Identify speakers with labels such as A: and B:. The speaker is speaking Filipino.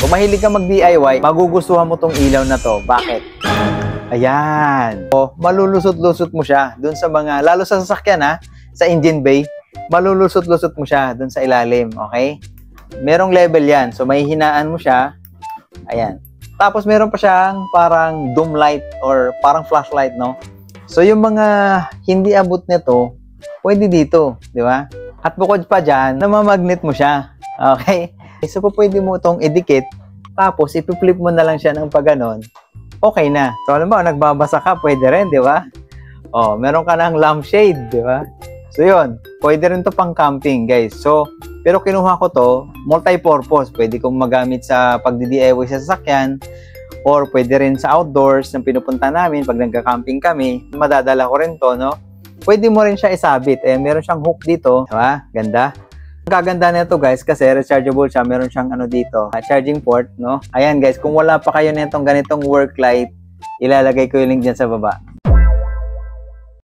A: Kung mahilig ka mag-DIY, magugustuhan mo tong ilaw na to. Bakit? Ayan. O, malulusot-lusot mo siya dun sa mga, lalo sa sasakyan ha, sa engine bay, malulusot-lusot mo siya dun sa ilalim, okay? Merong level yan. So, may hinaan mo siya. Ayan. Tapos, meron pa siyang parang dome light or parang flashlight, no? So, yung mga hindi abot nito, pwede dito, di ba? At bukod pa dyan, namamagnet mo siya. Okay? So, pwede mo itong idikit, tapos ipiflip mo na lang siya ng pagganon, okay na. So, alam mo, nagbabasa ka, pwede rin, di ba? O, meron ka ng lampshade, di ba? So, yun. Pwede rin to pang camping, guys. So, pero kinuha ko to, multi-purpose. Pwede kong magamit sa pagdi-DIY sa sasakyan, or pwede rin sa outdoors na pinupunta namin pag nagka-camping kami. Madadala ko rin to, no? Pwede mo rin siya isabit. Eh, meron siyang hook dito. Diba? Ganda. Ang gaganda nito, guys, kasi rechargeable siya. Meron siyang ano dito, charging port, no? Ayan, guys, kung wala pa kayo nitong ganitong work light, ilalagay ko yung link dyan sa baba.